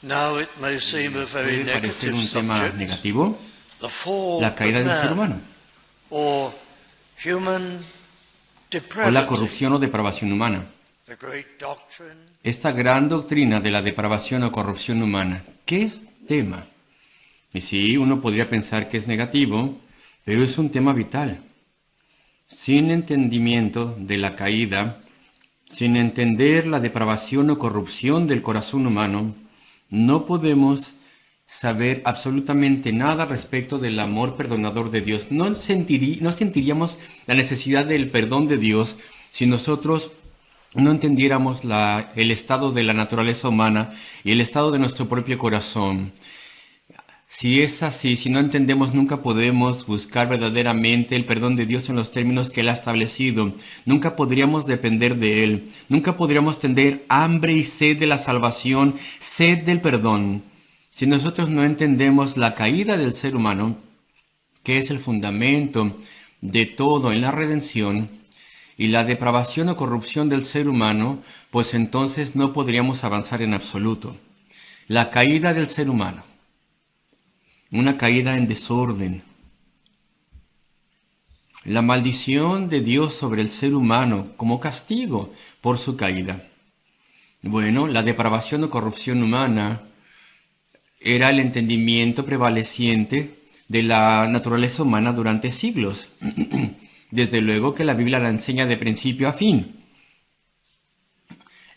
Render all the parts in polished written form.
Now it may seem a very Puede parecer negative un tema subject, negativo, the fall la of caída del ser man, humano, or human o la depravity. corrupción o depravación humana. The great doctrine Esta gran doctrina de la depravación o corrupción humana. ¿Qué tema? Y sí, uno podría pensar que es negativo, pero es un tema vital. Sin entendimiento de la caída, sin entender la depravación o corrupción del corazón humano, no podemos saber absolutamente nada respecto del amor perdonador de Dios. No sentiríamos la necesidad del perdón de Dios si nosotros no entendiéramos el estado de la naturaleza humana y el estado de nuestro propio corazón. Si es así, si no entendemos, nunca podemos buscar verdaderamente el perdón de Dios en los términos que Él ha establecido. Nunca podríamos depender de Él. Nunca podríamos tener hambre y sed de la salvación, sed del perdón. Si nosotros no entendemos la caída del ser humano, que es el fundamento de todo en la redención, y la depravación o corrupción del ser humano, pues entonces no podríamos avanzar en absoluto. La caída del ser humano. Una caída en desorden. La maldición de Dios sobre el ser humano como castigo por su caída. Bueno, la depravación o corrupción humana era el entendimiento prevaleciente de la naturaleza humana durante siglos. Desde luego que la Biblia la enseña de principio a fin.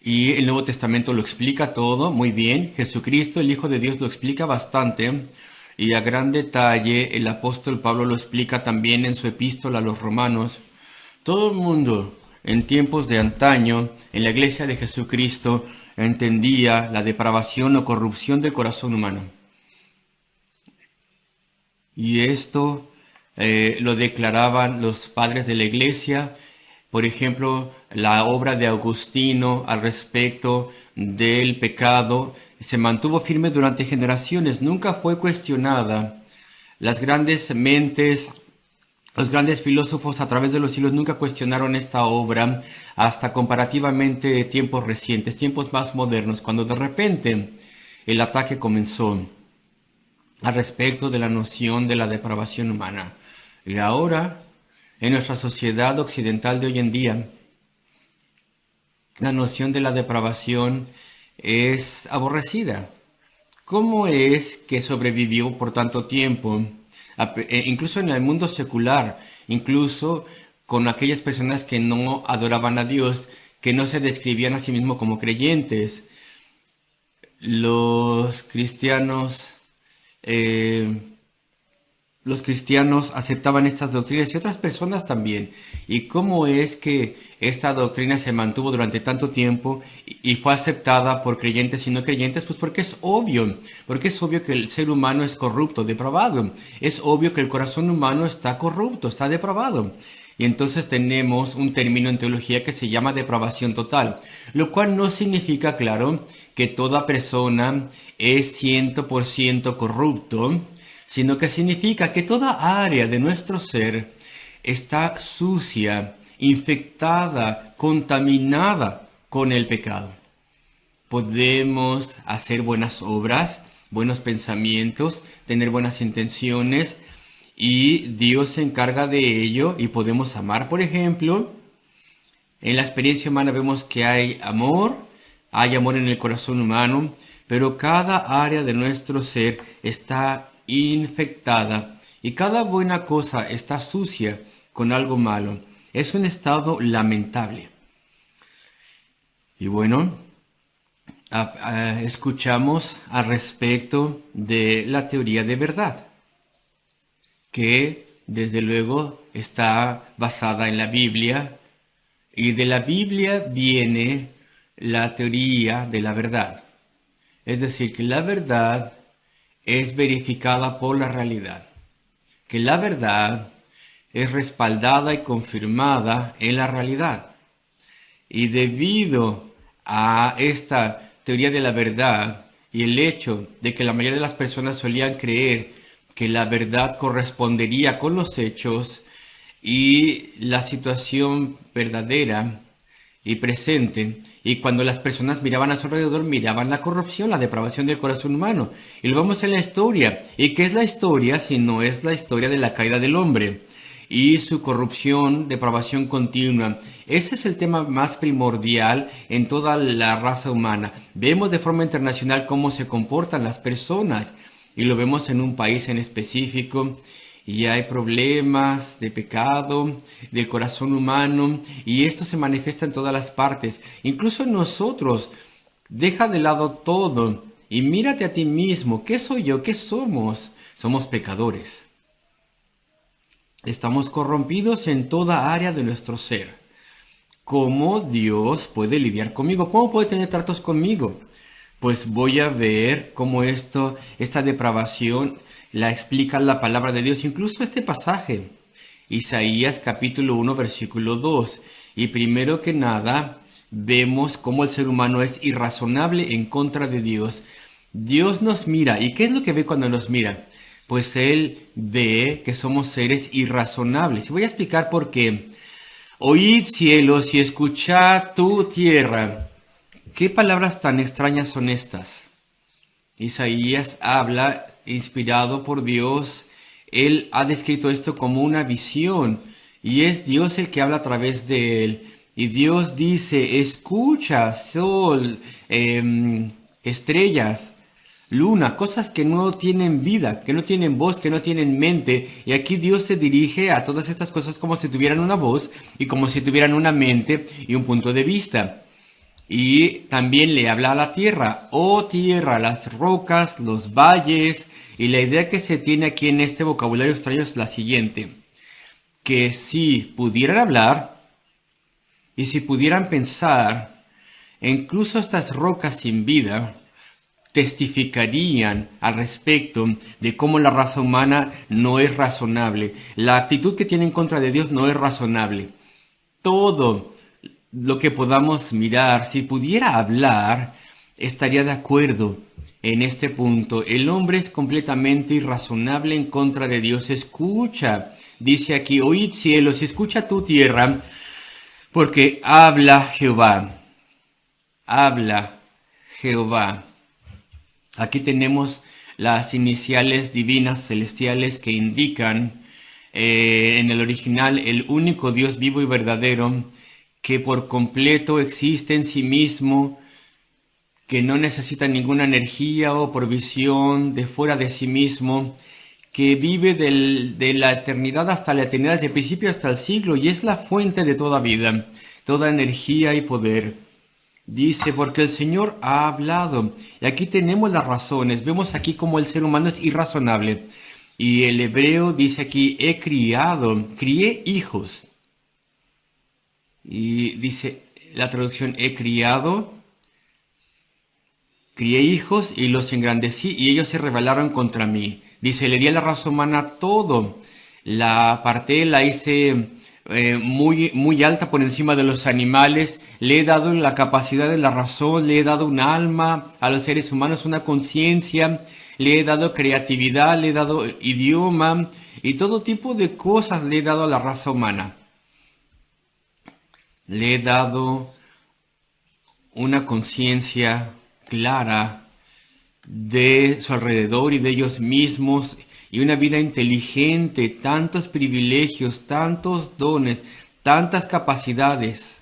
Y el Nuevo Testamento lo explica todo muy bien. Jesucristo, el Hijo de Dios, lo explica bastante. Y a gran detalle el apóstol Pablo lo explica también en su epístola a los Romanos. Todo el mundo en tiempos de antaño, en la iglesia de Jesucristo, entendía la depravación o corrupción del corazón humano. Y esto lo declaraban los padres de la iglesia. Por ejemplo, la obra de Agustino al respecto del pecado se mantuvo firme durante generaciones, nunca fue cuestionada. Las grandes mentes, los grandes filósofos a través de los siglos nunca cuestionaron esta obra hasta comparativamente tiempos recientes, tiempos más modernos, cuando de repente el ataque comenzó al respecto de la noción de la depravación humana. Y ahora, en nuestra sociedad occidental de hoy en día, la noción de la depravación es aborrecida. ¿Cómo es que sobrevivió por tanto tiempo? Incluso en el mundo secular, incluso con aquellas personas que no adoraban a Dios, que no se describían a sí mismos como creyentes. Los cristianos aceptaban estas doctrinas y otras personas también. ¿Y cómo es que esta doctrina se mantuvo durante tanto tiempo y fue aceptada por creyentes y no creyentes? Pues porque es obvio que el ser humano es corrupto, depravado. Es obvio que el corazón humano está corrupto, está depravado. Y entonces tenemos un término en teología que se llama depravación total, lo cual no significa, claro, que toda persona es 100% corrupto, sino que significa que toda área de nuestro ser está sucia, infectada, contaminada con el pecado. Podemos hacer buenas obras, buenos pensamientos, tener buenas intenciones y Dios se encarga de ello y podemos amar. Por ejemplo, en la experiencia humana vemos que hay amor en el corazón humano, pero cada área de nuestro ser está infectada y cada buena cosa está sucia con algo malo. Es un estado lamentable. Y bueno, escuchamos al respecto de la teoría de verdad, que desde luego está basada en la Biblia, y de la Biblia viene la teoría de la verdad. Es decir, que la verdad es verificada por la realidad, que la verdad es respaldada y confirmada en la realidad. Y debido a esta teoría de la verdad y el hecho de que la mayoría de las personas solían creer que la verdad correspondería con los hechos y la situación verdadera y presente, Y cuando las personas miraban a su alrededor, miraban la corrupción, la depravación del corazón humano. Y lo vemos en la historia. ¿Y qué es la historia si no es la historia de la caída del hombre y su corrupción, depravación continua? Ese es el tema más primordial en toda la raza humana. Vemos de forma internacional cómo se comportan las personas y lo vemos en un país en específico. Y hay problemas de pecado del corazón humano y esto se manifiesta en todas las partes, incluso en nosotros. Deja de lado todo y mírate a ti mismo. ¿Qué soy yo? ¿Qué somos? Somos pecadores. Estamos corrompidos en toda área de nuestro ser. ¿Cómo Dios puede lidiar conmigo? ¿Cómo puede tener tratos conmigo? Pues voy a ver cómo esta depravación la explica la palabra de Dios, incluso este pasaje, Isaías capítulo 1 versículo 2. Y primero que nada, vemos cómo el ser humano es irrazonable en contra de Dios. Dios nos mira, ¿y qué es lo que ve cuando nos mira? Pues Él ve que somos seres irrazonables. Y voy a explicar por qué. Oíd cielos y escuchad tu tierra. ¿Qué palabras tan extrañas son estas? Isaías habla inspirado por Dios. Él ha descrito esto como una visión y es Dios el que habla a través de él. Y Dios dice, escucha, sol, estrellas, luna, cosas que no tienen vida, que no tienen voz, que no tienen mente. Y aquí Dios se dirige a todas estas cosas como si tuvieran una voz y como si tuvieran una mente y un punto de vista. Y también le habla a la tierra, oh tierra, las rocas, los valles. Y la idea que se tiene aquí en este vocabulario extraño es la siguiente, que si pudieran hablar y si pudieran pensar, incluso estas rocas sin vida testificarían al respecto de cómo la raza humana no es razonable. La actitud que tiene en contra de Dios no es razonable. Todo lo que podamos mirar, si pudiera hablar, estaría de acuerdo en este punto. El hombre es completamente irrazonable en contra de Dios. Escucha, dice aquí, oíd cielos, escucha tu tierra, porque habla Jehová. Habla Jehová. Aquí tenemos las iniciales divinas celestiales que indican en el original el único Dios vivo y verdadero, que por completo existe en sí mismo, que no necesita ninguna energía o provisión de fuera de sí mismo, que vive de la eternidad hasta la eternidad, desde el principio hasta el siglo, y es la fuente de toda vida, toda energía y poder. Dice, porque el Señor ha hablado. Y aquí tenemos las razones. Vemos aquí cómo el ser humano es irrazonable. Y el hebreo dice aquí, crié hijos. Y dice la traducción, crié hijos y los engrandecí y ellos se rebelaron contra mí. Dice, le di a la raza humana todo. La aparté, la hice muy alta por encima de los animales. Le he dado la capacidad de la razón, le he dado un alma a los seres humanos, una conciencia. Le he dado creatividad, le he dado idioma y todo tipo de cosas le he dado a la raza humana. Le he dado una conciencia clara de su alrededor y de ellos mismos y una vida inteligente, tantos privilegios, tantos dones, tantas capacidades.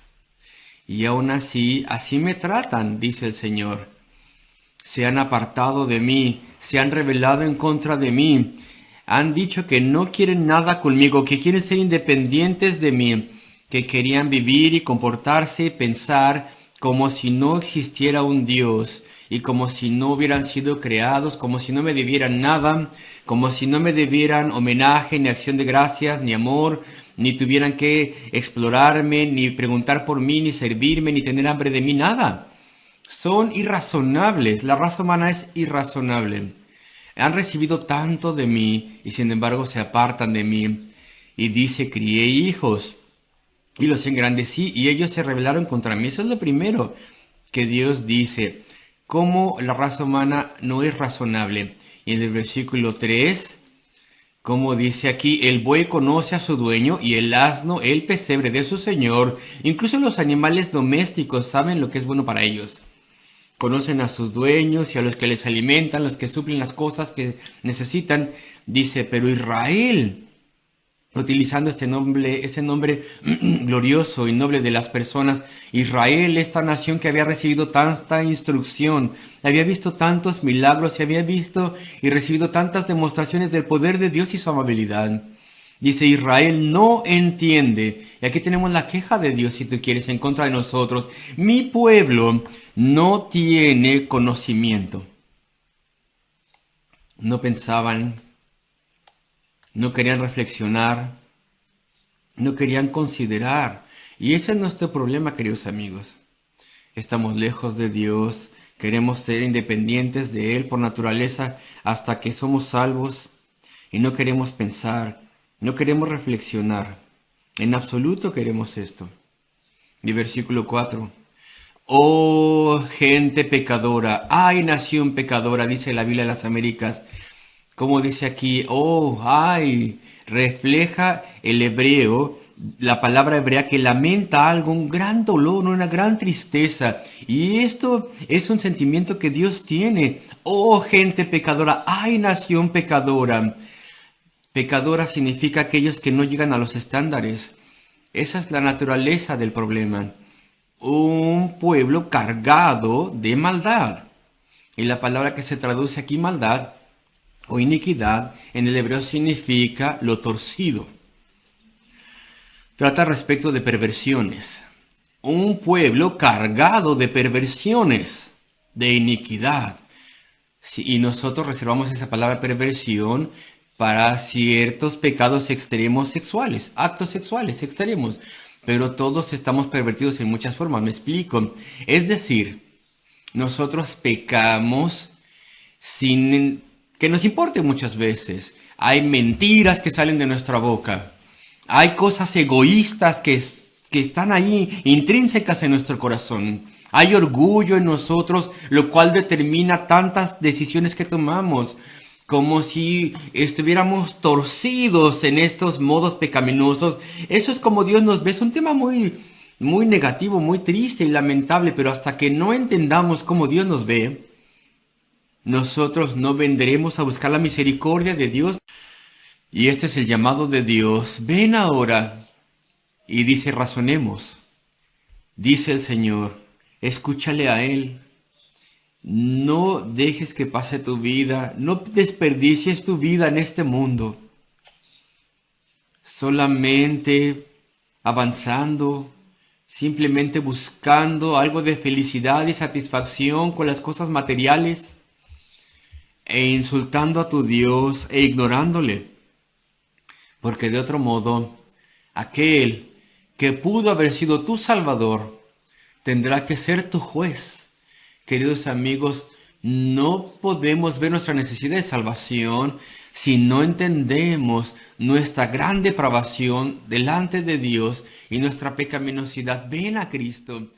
Y aún así me tratan, dice el Señor. Se han apartado de mí, se han rebelado en contra de mí. Han dicho que no quieren nada conmigo, que quieren ser independientes de mí, que querían vivir y comportarse y pensar como si no existiera un Dios y como si no hubieran sido creados, como si no me debieran nada, como si no me debieran homenaje, ni acción de gracias, ni amor, ni tuvieran que explorarme, ni preguntar por mí, ni servirme, ni tener hambre de mí, nada. Son irrazonables, la raza humana es irrazonable. Han recibido tanto de mí y sin embargo se apartan de mí. Y dice, crié hijos y los engrandecí y ellos se rebelaron contra mí. Eso es lo primero que Dios dice, cómo la raza humana no es razonable. Y en el versículo 3 Como dice aquí, el buey conoce a su dueño y el asno el pesebre de su señor. Incluso los animales domésticos saben lo que es bueno para ellos. Conocen a sus dueños y a los que les alimentan, los que suplen las cosas que necesitan. Dice, pero Israel, utilizando ese nombre glorioso y noble de las personas, Israel, esta nación que había recibido tanta instrucción, había visto tantos milagros y había visto y recibido tantas demostraciones del poder de Dios y su amabilidad. Dice, Israel no entiende. Y aquí tenemos la queja de Dios, si tú quieres, en contra de nosotros. Mi pueblo no tiene conocimiento. No pensaban, no querían reflexionar, no querían considerar. Y ese es nuestro problema, queridos amigos. Estamos lejos de Dios, queremos ser independientes de Él por naturaleza hasta que somos salvos y no queremos pensar, no queremos reflexionar. En absoluto queremos esto. Y versículo 4. Oh, gente pecadora, ay, nación pecadora, dice la Biblia de las Américas. Como dice aquí, oh, ay, refleja el hebreo, la palabra hebrea que lamenta algo, un gran dolor, una gran tristeza. Y esto es un sentimiento que Dios tiene. Oh, gente pecadora, ay, nación pecadora. Pecadora significa aquellos que no llegan a los estándares. Esa es la naturaleza del problema. Un pueblo cargado de maldad. Y la palabra que se traduce aquí maldad o iniquidad en el hebreo significa lo torcido. Trata respecto de perversiones. Un pueblo cargado de perversiones, de iniquidad. Sí, y nosotros reservamos esa palabra perversión para ciertos pecados extremos sexuales, actos sexuales extremos. Pero todos estamos pervertidos en muchas formas, me explico. Es decir, nosotros pecamos sin que nos importe muchas veces. Hay mentiras que salen de nuestra boca. Hay cosas egoístas que están ahí, intrínsecas en nuestro corazón. Hay orgullo en nosotros, lo cual determina tantas decisiones que tomamos. Como si estuviéramos torcidos en estos modos pecaminosos. Eso es como Dios nos ve. Es un tema muy negativo, muy triste y lamentable, pero hasta que no entendamos cómo Dios nos ve, nosotros no vendremos a buscar la misericordia de Dios. Y este es el llamado de Dios. Ven ahora. Y dice, razonemos. Dice el Señor, escúchale a Él. No dejes que pase tu vida, no desperdicies tu vida en este mundo. Solamente avanzando, simplemente buscando algo de felicidad y satisfacción con las cosas materiales e insultando a tu Dios e ignorándole. Porque de otro modo, aquel que pudo haber sido tu Salvador tendrá que ser tu juez. Queridos amigos, no podemos ver nuestra necesidad de salvación si no entendemos nuestra gran depravación delante de Dios y nuestra pecaminosidad. Ven a Cristo.